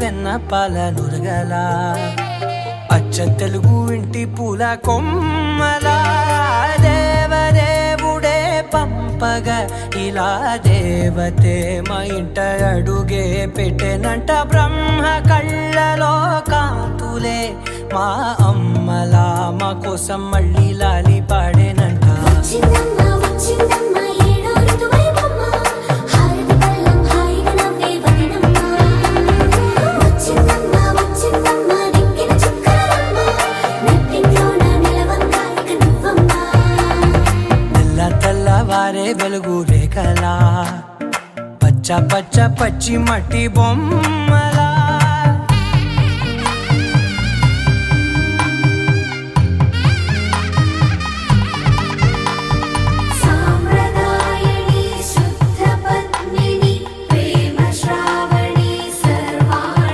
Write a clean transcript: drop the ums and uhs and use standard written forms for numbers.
వెన్న పాల నురగలా అచ్చ తెలుగు ఇంటి పూల కొమ్మలా దేవదేవుడే పంపగా ఇలా దేవతే మా ఇంట అడుగే పెట్టెనంట బ్రహ్మ కళ్ళలో కాంతులే మా అమ్మలా మా కోసం మళ్ళీ లాలి పాడేనంట వారే వెలుగు రేఖలా పచ్చ పచ్చ పచ్చి మట్టి బొమ్మలా